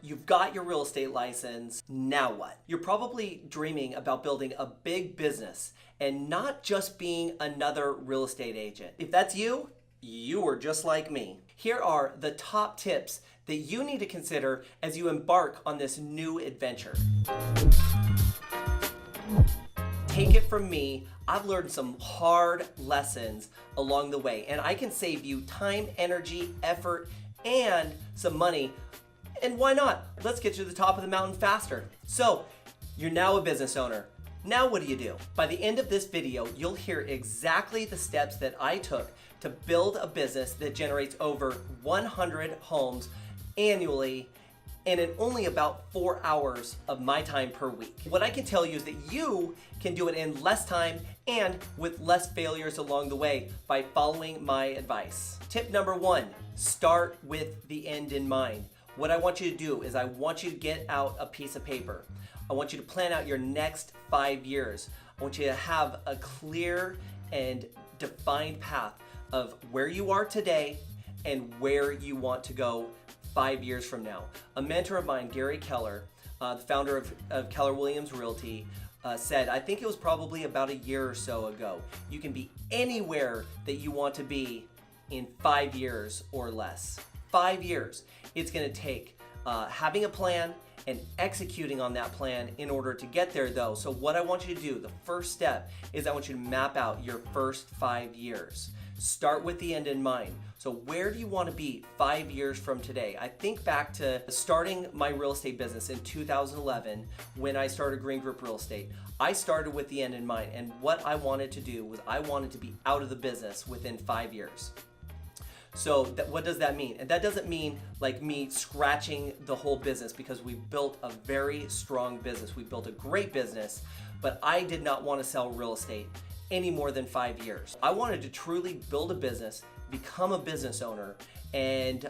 You've got your real estate license, now what? You're probably dreaming about building a big business and not just being another real estate agent. If that's you, you are just like me. Here are the top tips that you need to consider as you embark on this new adventure. Take it from me, I've learned some hard lessons along the way, and I can save you time, energy, effort, and some money. And why not? Let's get to the top of the mountain faster. So, you're now a business owner. Now what do you do? By the end of this video, you'll hear exactly the steps that I took to build a business that generates over 100 homes annually and in only about 4 hours of my time per week. What I can tell you is that you can do it in less time and with less failures along the way by following my advice. Tip number 1, start with the end in mind. What I want you to do is I want you to get out a piece of paper. I want you to plan out your next 5 years. I want you to have a clear and defined path of where you are today and where you want to go 5 years from now. A mentor of mine, Gary Keller, the founder of Keller Williams Realty, said, I think it was probably about a year or so ago, you can be anywhere that you want to be in 5 years or less. 5 years. It's going to take having a plan and executing on that plan in order to get there though. So what I want you to do, the first step is I want you to map out your first 5 years. Start with the end in mind. So where do you want to be 5 years from today? I think back to starting my real estate business in 2011 when I started Green Group Real Estate. I started with the end in mind, and what I wanted to do was I wanted to be out of the business within 5 years. So what does that mean? And that doesn't mean like me scratching the whole business, because we built a very strong business. We built a great business, but I did not want to sell real estate any more than 5 years. I wanted to truly build a business, become a business owner, and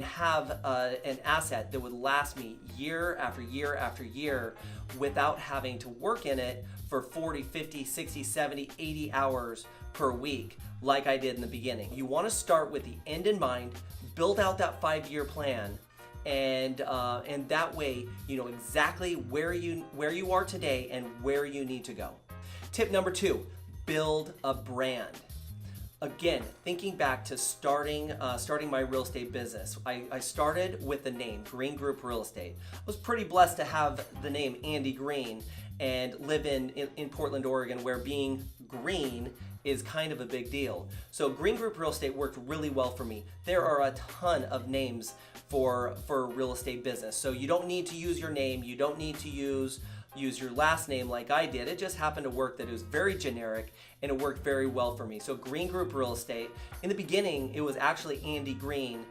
have an asset that would last me year after year after year without having to work in it for 40, 50, 60, 70, 80 hours per week like I did in the beginning. You want to start with the end in mind, build out that 5-year plan, and that way you know exactly where you are today and where you need to go. Tip number 2, build a brand. Again, thinking back to starting my real estate business, I started with the name Green Group Real Estate. I was pretty blessed to have the name Andy Green and live in Portland, Oregon, where being green is kind of a big deal. So Green Group Real Estate worked really well for me. There are a ton of names for real estate business. So you don't need to use your name, you don't need to use your last name like I did. It just happened to work that it was very generic and it worked very well for me. So Green Group Real Estate, in the beginning it was actually Andy Green,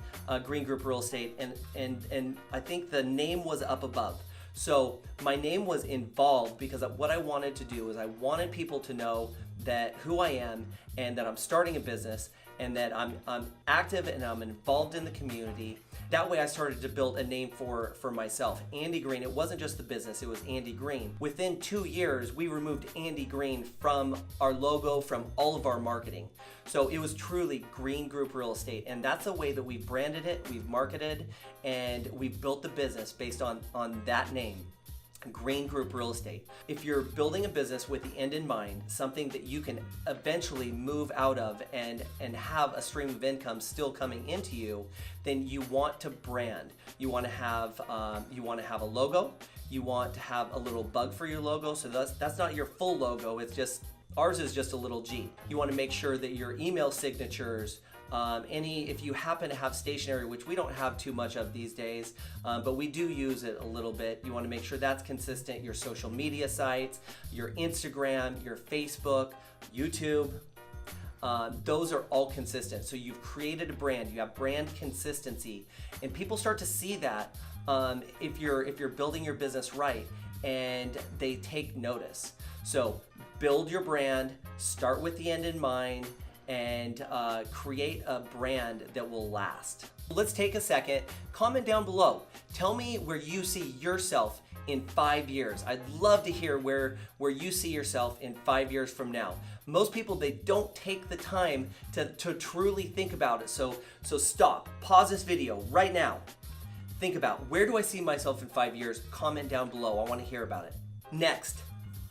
Green Group Real Estate, and I think the name was up above. So my name was involved because what I wanted to do is I wanted people to know that who I am and that I'm starting a business and that I'm active and I'm involved in the community. That way I started to build a name for myself. Andy Green, it wasn't just the business, it was Andy Green. Within 2 years, we removed Andy Green from our logo, from all of our marketing. So it was truly Green Group Real Estate, and that's the way that we've branded it, we've marketed, and we've built the business based on that name. Green Group Real Estate. If you're building a business with the end in mind, something that you can eventually move out of and have a stream of income still coming into you, then you want to brand. You want to have a logo. You want to have a little bug for your logo. So that's not your full logo. It's just ours is just a little G. You want to make sure that your email signatures, if you happen to have stationery, which we don't have too much of these days, but we do use it a little bit. You want to make sure that's consistent. Your social media sites, your Instagram, your Facebook, YouTube, those are all consistent. So you've created a brand, you have brand consistency, and people start to see that if you're building your business right, and they take notice. So build your brand, start with the end in mind, and create a brand that will last. Let's take a second, comment down below. Tell me where you see yourself in 5 years. I'd love to hear where you see yourself in 5 years from now. Most people, they don't take the time to truly think about it. So stop, pause this video right now. think about, where do I see myself in 5 years? Comment down below. I want to hear about it. Next,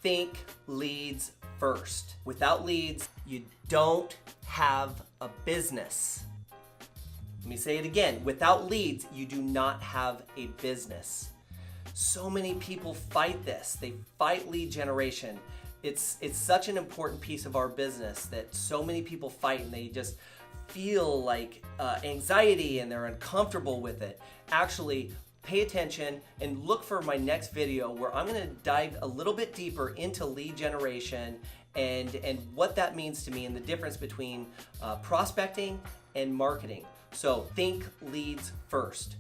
think leads first. Without leads, you don't have a business. Let me say it again. Without leads, you do not have a business. So many people fight this. They fight lead generation. It's such an important piece of our business that so many people fight, and they just feel like anxiety and they're uncomfortable with it. Actually, pay attention and look for my next video where I'm going to dive a little bit deeper into lead generation and what that means to me and the difference between prospecting and marketing. So think leads first.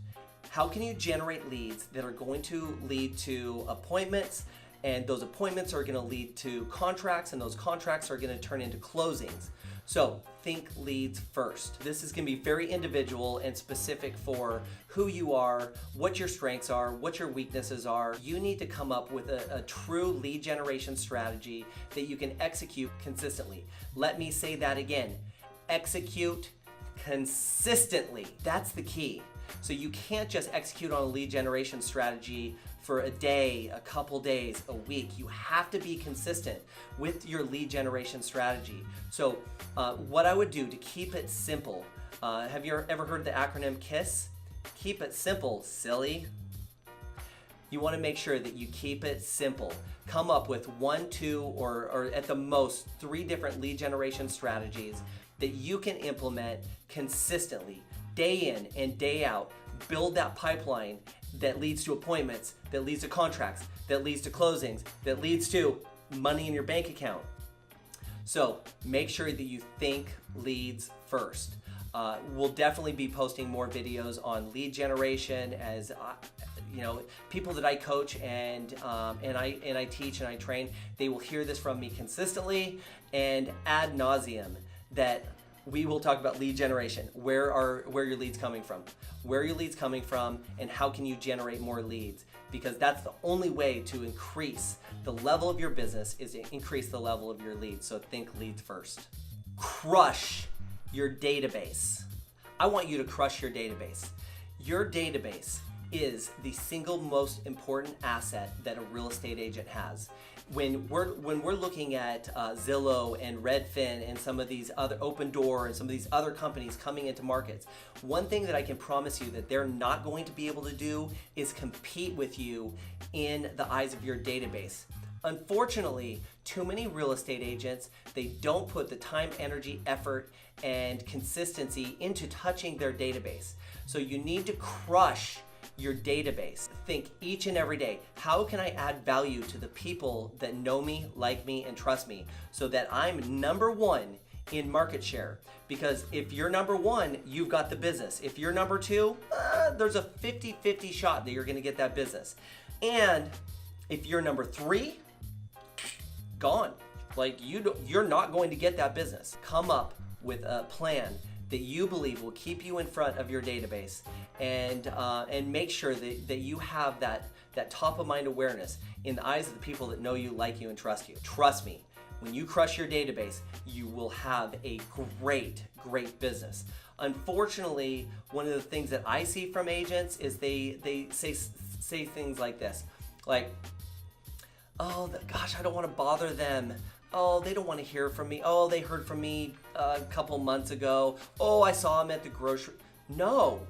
How can you generate leads that are going to lead to appointments, and those appointments are going to lead to contracts, and those contracts are going to turn into closings? So think leads first. This is going to be very individual and specific for who you are, what your strengths are, what your weaknesses are. You need to come up with a true lead generation strategy that you can execute consistently. Let me say that again. Execute consistently. That's the key. So you can't just execute on a lead generation strategy for a day, a couple days, a week. You have to be consistent with your lead generation strategy. So what I would do to keep it simple, have you ever heard the acronym KISS? Keep it simple, silly. You want to make sure that you keep it simple. Come up with 1, 2, or at the most 3 different lead generation strategies that you can implement consistently, day in and day out. Build that pipeline that leads to appointments, that leads to contracts, that leads to closings, that leads to money in your bank account. So make sure that you think leads first. We'll definitely be posting more videos on lead generation as people that I coach and I teach and I train. They will hear this from me consistently and ad nauseum, that we will talk about lead generation. Where your leads coming from? Where are your leads coming from, and how can you generate more leads? Because that's the only way to increase the level of your business, is to increase the level of your leads. So think leads first. Crush your database. I want you to crush your database. Your database is the single most important asset that a real estate agent has. When we're looking at Zillow and Redfin and some of these other Open Door and some of these other companies coming into markets, one thing that I can promise you that they're not going to be able to do is compete with you in the eyes of your database. Unfortunately, too many real estate agents, they don't put the time, energy, effort, and consistency into touching their database. So you need to crush your database. Think each and every day, how can I add value to the people that know me, like me, and trust me, so that I'm number 1 in market share? Because if you're number 1, you've got the business. If you're number 2, there's a 50-50 shot that you're gonna get that business. And if you're number 3, gone. Like you're not going to get that business. Come up with a plan that you believe will keep you in front of your database, and make sure that you have that top of mind awareness in the eyes of the people that know you, like you, and trust you. Trust me, when you crush your database, you will have a great business. Unfortunately, one of the things that I see from agents is they say things like this, like, oh gosh, I don't want to bother them. Oh, they don't want to hear from me. Oh, they heard from me a couple months ago. Oh, I saw them at the grocery. No.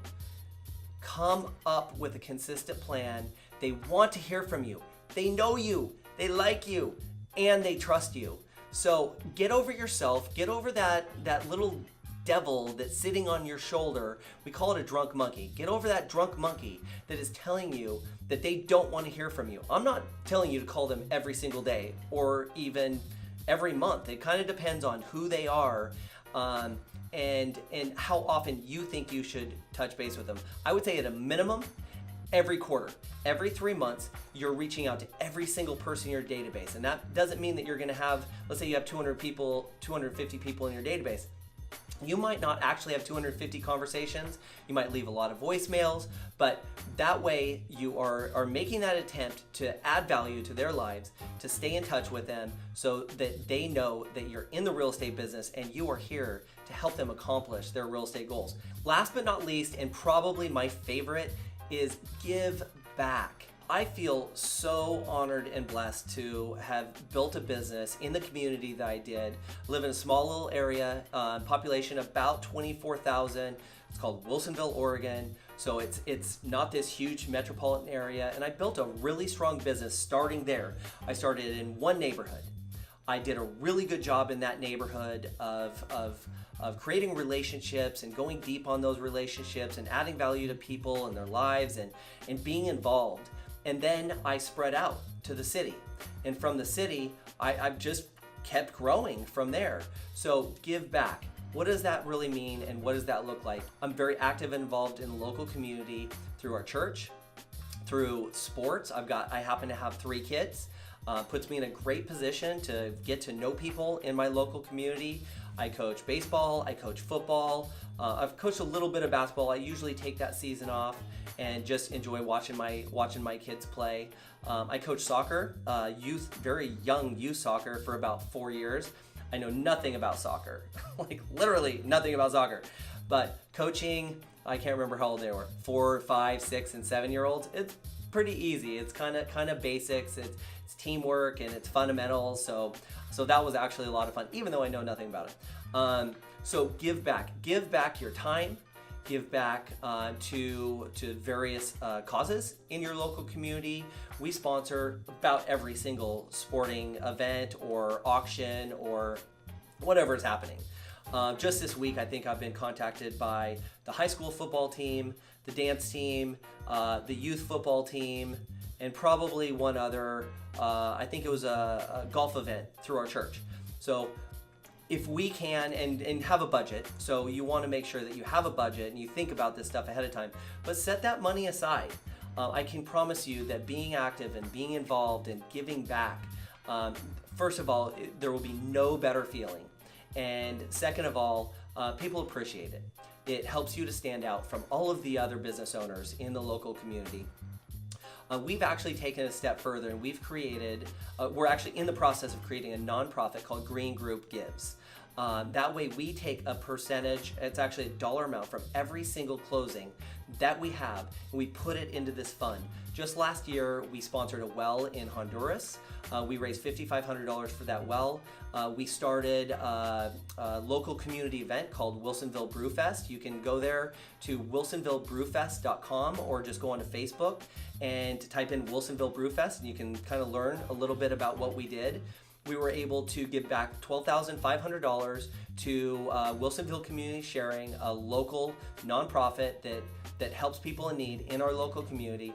Come up with a consistent plan. They want to hear from you. They know you. They like you. And they trust you. So get over yourself. Get over that little devil that's sitting on your shoulder. We call it a drunk monkey. Get over that drunk monkey that is telling you that they don't want to hear from you. I'm not telling you to call them every single day or even every month. It kind of depends on who they are and how often you think you should touch base with them. I would say at a minimum, every quarter, every 3 months, you're reaching out to every single person in your database. And that doesn't mean that you're going to have, let's say you have 200 people, 250 people in your database. You might not actually have 250 conversations. You might leave a lot of voicemails, but that way you are making that attempt to add value to their lives, to stay in touch with them so that they know that you're in the real estate business and you are here to help them accomplish their real estate goals. Last but not least, and probably my favorite, is give back. I feel so honored and blessed to have built a business in the community that I did. Live in a small little area, population about 24,000. It's called Wilsonville, Oregon. So it's not this huge metropolitan area. And I built a really strong business starting there. I started in one neighborhood. I did a really good job in that neighborhood of creating relationships and going deep on those relationships and adding value to people and their lives and being involved. And then I spread out to the city. And from the city, I've just kept growing from there. So give back. What does that really mean and what does that look like? I'm very active and involved in the local community through our church, through sports. I happen to have 3 kids. Puts me in a great position to get to know people in my local community. I coach baseball, I coach football. I've coached a little bit of basketball. I usually take that season off and just enjoy watching my kids play. I coach soccer, very young youth soccer for about 4 years. I know nothing about soccer, like literally nothing about soccer. But coaching, I can't remember how old they were, 4, 5, 6, and 7-year-olds. It's pretty easy. It's kind of basics. It's teamwork and it's fundamentals. So that was actually a lot of fun, even though I know nothing about it. So give back your time, give back to various causes in your local community. We sponsor about every single sporting event or auction or whatever is happening. Just this week, I think I've been contacted by the high school football team, the dance team, the youth football team, and probably one other. I think it was a golf event through our church. So if we can, and have a budget, so you want to make sure that you have a budget and you think about this stuff ahead of time, but set that money aside. I can promise you that being active and being involved and giving back, first of all, there will be no better feeling. And second of all, people appreciate it. It helps you to stand out from all of the other business owners in the local community. We've actually taken a step further and we're actually in the process of creating a nonprofit called Green Group Gives. That way we take a percentage, it's actually a dollar amount from every single closing that we have, and we put it into this fund. Just last year, we sponsored a well in Honduras. We raised $5,500 for that well. We started a local community event called Wilsonville Brewfest. You can go there to wilsonvillebrewfest.com or just go onto Facebook and type in Wilsonville Brewfest, and you can kind of learn a little bit about what we did. We were able to give back $12,500 to Wilsonville Community Sharing, a local nonprofit that helps people in need in our local community.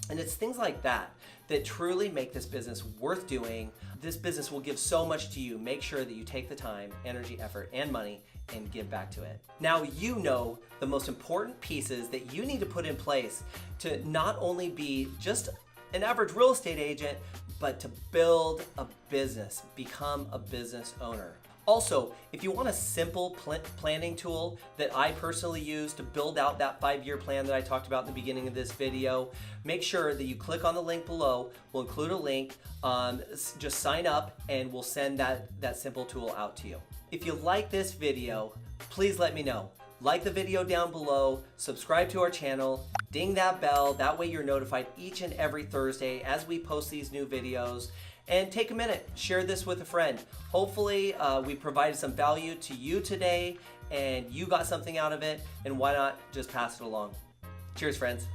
And it's things like that that truly make this business worth doing. This business will give so much to you. Make sure that you take the time, energy, effort, and money and give back to it. Now you know the most important pieces that you need to put in place to not only be just an average real estate agent, but to build a business, become a business owner. Also, if you want a simple planning tool that I personally use to build out that 5-year plan that I talked about in the beginning of this video, make sure that you click on the link below. We'll include a link. Just sign up and we'll send that simple tool out to you. If you like this video, please let me know. Like the video down below, subscribe to our channel, ding that bell, that way you're notified each and every Thursday as we post these new videos. And take a minute, share this with a friend. Hopefully we provided some value to you today and you got something out of it, and why not just pass it along. Cheers, friends.